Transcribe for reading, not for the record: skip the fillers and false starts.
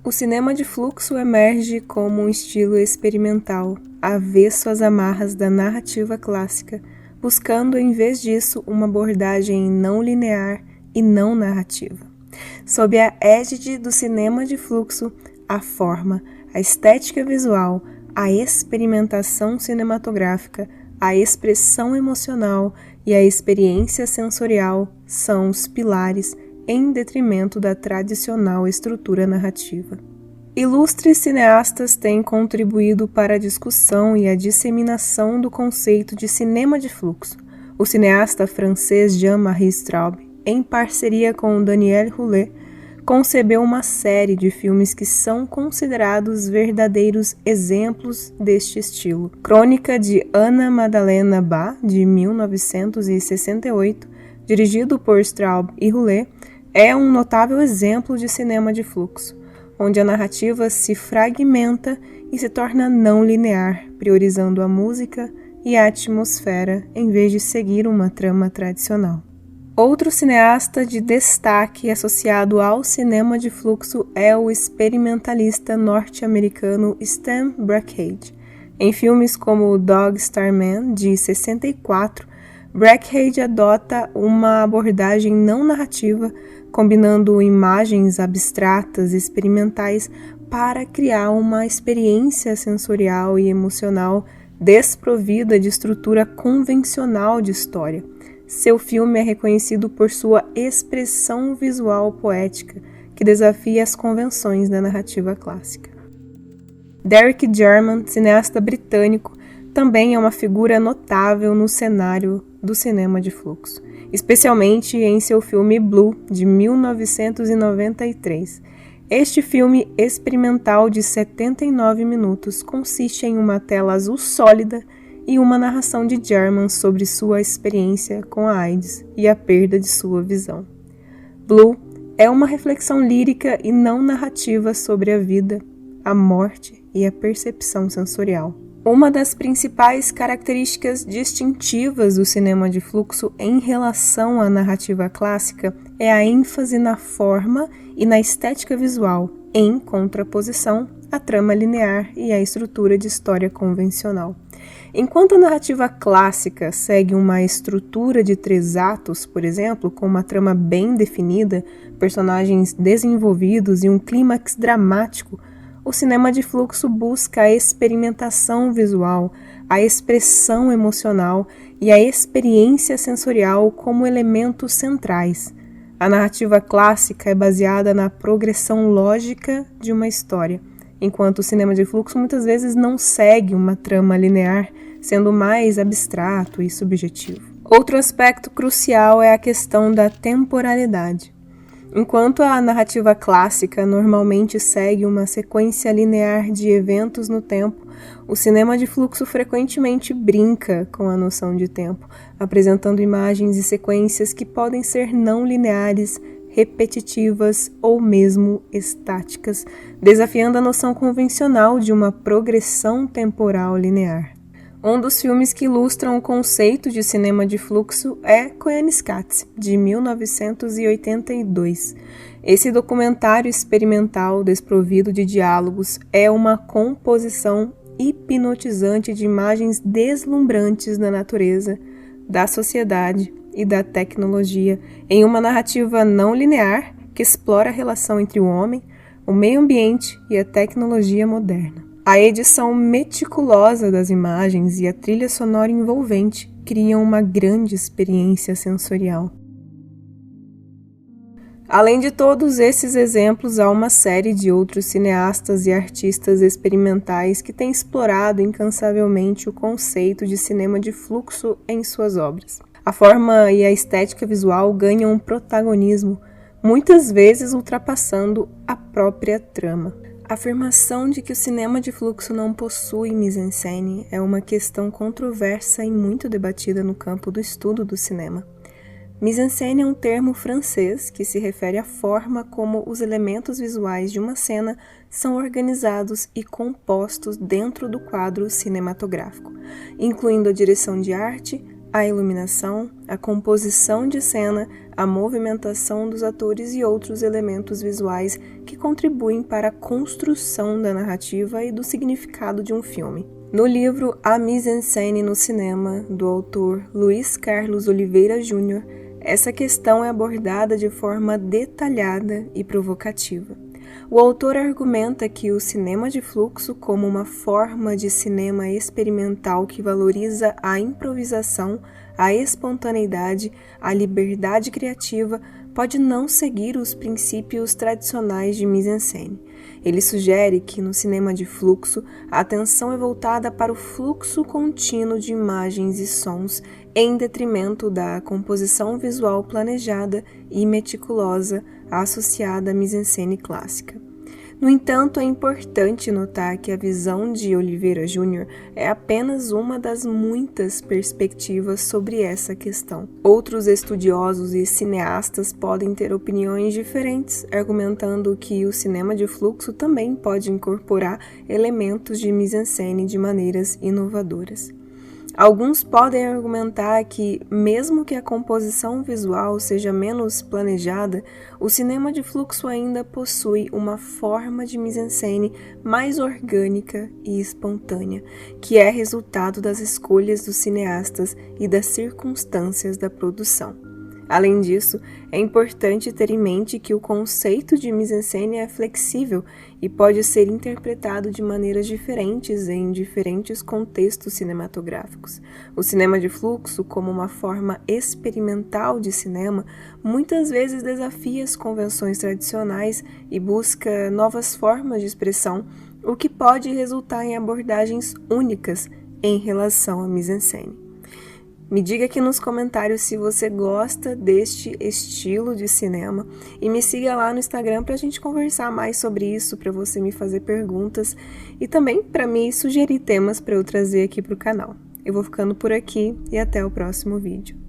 O cinema de fluxo emerge como um estilo experimental, avesso às amarras da narrativa clássica, buscando, em vez disso, uma abordagem não linear e não narrativa. Sob a égide do cinema de fluxo, a forma, a estética visual, a experimentação cinematográfica, a expressão emocional e a experiência sensorial são os pilares em detrimento da tradicional estrutura narrativa. Ilustres cineastas têm contribuído para a discussão e a disseminação do conceito de cinema de fluxo. O cineasta francês Jean-Marie Straub, em parceria com Daniel Roulet, concebeu uma série de filmes que são considerados verdadeiros exemplos deste estilo. Crônica de Anna Madalena Bas, de 1968, dirigido por Straub e Roulet, é um notável exemplo de cinema de fluxo, onde a narrativa se fragmenta e se torna não linear, priorizando a música e a atmosfera em vez de seguir uma trama tradicional. Outro cineasta de destaque associado ao cinema de fluxo é o experimentalista norte-americano Stan Brakhage. Em filmes como Dog Star Man, de 64, Brakhage adota uma abordagem não narrativa, combinando imagens abstratas e experimentais para criar uma experiência sensorial e emocional desprovida de estrutura convencional de história. Seu filme é reconhecido por sua expressão visual poética, que desafia as convenções da narrativa clássica. Derek Jarman, cineasta britânico, também é uma figura notável no cenário do cinema de fluxo, especialmente em seu filme Blue, de 1993. Este filme experimental de 79 minutos consiste em uma tela azul sólida e uma narração de Jarman sobre sua experiência com a AIDS e a perda de sua visão. Blue é uma reflexão lírica e não narrativa sobre a vida, a morte e a percepção sensorial. Uma das principais características distintivas do cinema de fluxo em relação à narrativa clássica é a ênfase na forma e na estética visual, em contraposição à trama linear e à estrutura de história convencional. Enquanto a narrativa clássica segue uma estrutura de 3 atos, por exemplo, com uma trama bem definida, personagens desenvolvidos e um clímax dramático, o cinema de fluxo busca a experimentação visual, a expressão emocional e a experiência sensorial como elementos centrais. A narrativa clássica é baseada na progressão lógica de uma história, enquanto o cinema de fluxo muitas vezes não segue uma trama linear, sendo mais abstrato e subjetivo. Outro aspecto crucial é a questão da temporalidade. Enquanto a narrativa clássica normalmente segue uma sequência linear de eventos no tempo, o cinema de fluxo frequentemente brinca com a noção de tempo, apresentando imagens e sequências que podem ser não lineares, repetitivas ou mesmo estáticas, desafiando a noção convencional de uma progressão temporal linear. Um dos filmes que ilustram o conceito de cinema de fluxo é Koyaanisqatsi, de 1982. Esse documentário experimental desprovido de diálogos é uma composição hipnotizante de imagens deslumbrantes da natureza, da sociedade e da tecnologia, em uma narrativa não linear que explora a relação entre o homem, o meio ambiente e a tecnologia moderna. A edição meticulosa das imagens e a trilha sonora envolvente criam uma grande experiência sensorial. Além de todos esses exemplos, há uma série de outros cineastas e artistas experimentais que têm explorado incansavelmente o conceito de cinema de fluxo em suas obras. A forma e a estética visual ganham um protagonismo, muitas vezes ultrapassando a própria trama. A afirmação de que o cinema de fluxo não possui mise-en-scène é uma questão controversa e muito debatida no campo do estudo do cinema. Mise-en-scène é um termo francês que se refere à forma como os elementos visuais de uma cena são organizados e compostos dentro do quadro cinematográfico, incluindo a direção de arte, a iluminação, a composição de cena, a movimentação dos atores e outros elementos visuais que contribuem para a construção da narrativa e do significado de um filme. No livro A Mise-en-Scène no Cinema, do autor Luiz Carlos Oliveira Júnior, essa questão é abordada de forma detalhada e provocativa. O autor argumenta que o cinema de fluxo, como uma forma de cinema experimental que valoriza a improvisação, a espontaneidade, a liberdade criativa, pode não seguir os princípios tradicionais de mise-en-scène. Ele sugere que no cinema de fluxo, a atenção é voltada para o fluxo contínuo de imagens e sons, em detrimento da composição visual planejada e meticulosa associada à mise-en-scène clássica. No entanto, é importante notar que a visão de Oliveira Júnior é apenas uma das muitas perspectivas sobre essa questão. Outros estudiosos e cineastas podem ter opiniões diferentes, argumentando que o cinema de fluxo também pode incorporar elementos de mise-en-scène de maneiras inovadoras. Alguns podem argumentar que, mesmo que a composição visual seja menos planejada, o cinema de fluxo ainda possui uma forma de mise-en-scène mais orgânica e espontânea, que é resultado das escolhas dos cineastas e das circunstâncias da produção. Além disso, é importante ter em mente que o conceito de mise-en-scène é flexível e pode ser interpretado de maneiras diferentes em diferentes contextos cinematográficos. O cinema de fluxo, como uma forma experimental de cinema, muitas vezes desafia as convenções tradicionais e busca novas formas de expressão, o que pode resultar em abordagens únicas em relação à mise-en-scène. Me diga aqui nos comentários se você gosta deste estilo de cinema e me siga lá no Instagram para a gente conversar mais sobre isso, para você me fazer perguntas e também para me sugerir temas para eu trazer aqui para o canal. Eu vou ficando por aqui e até o próximo vídeo.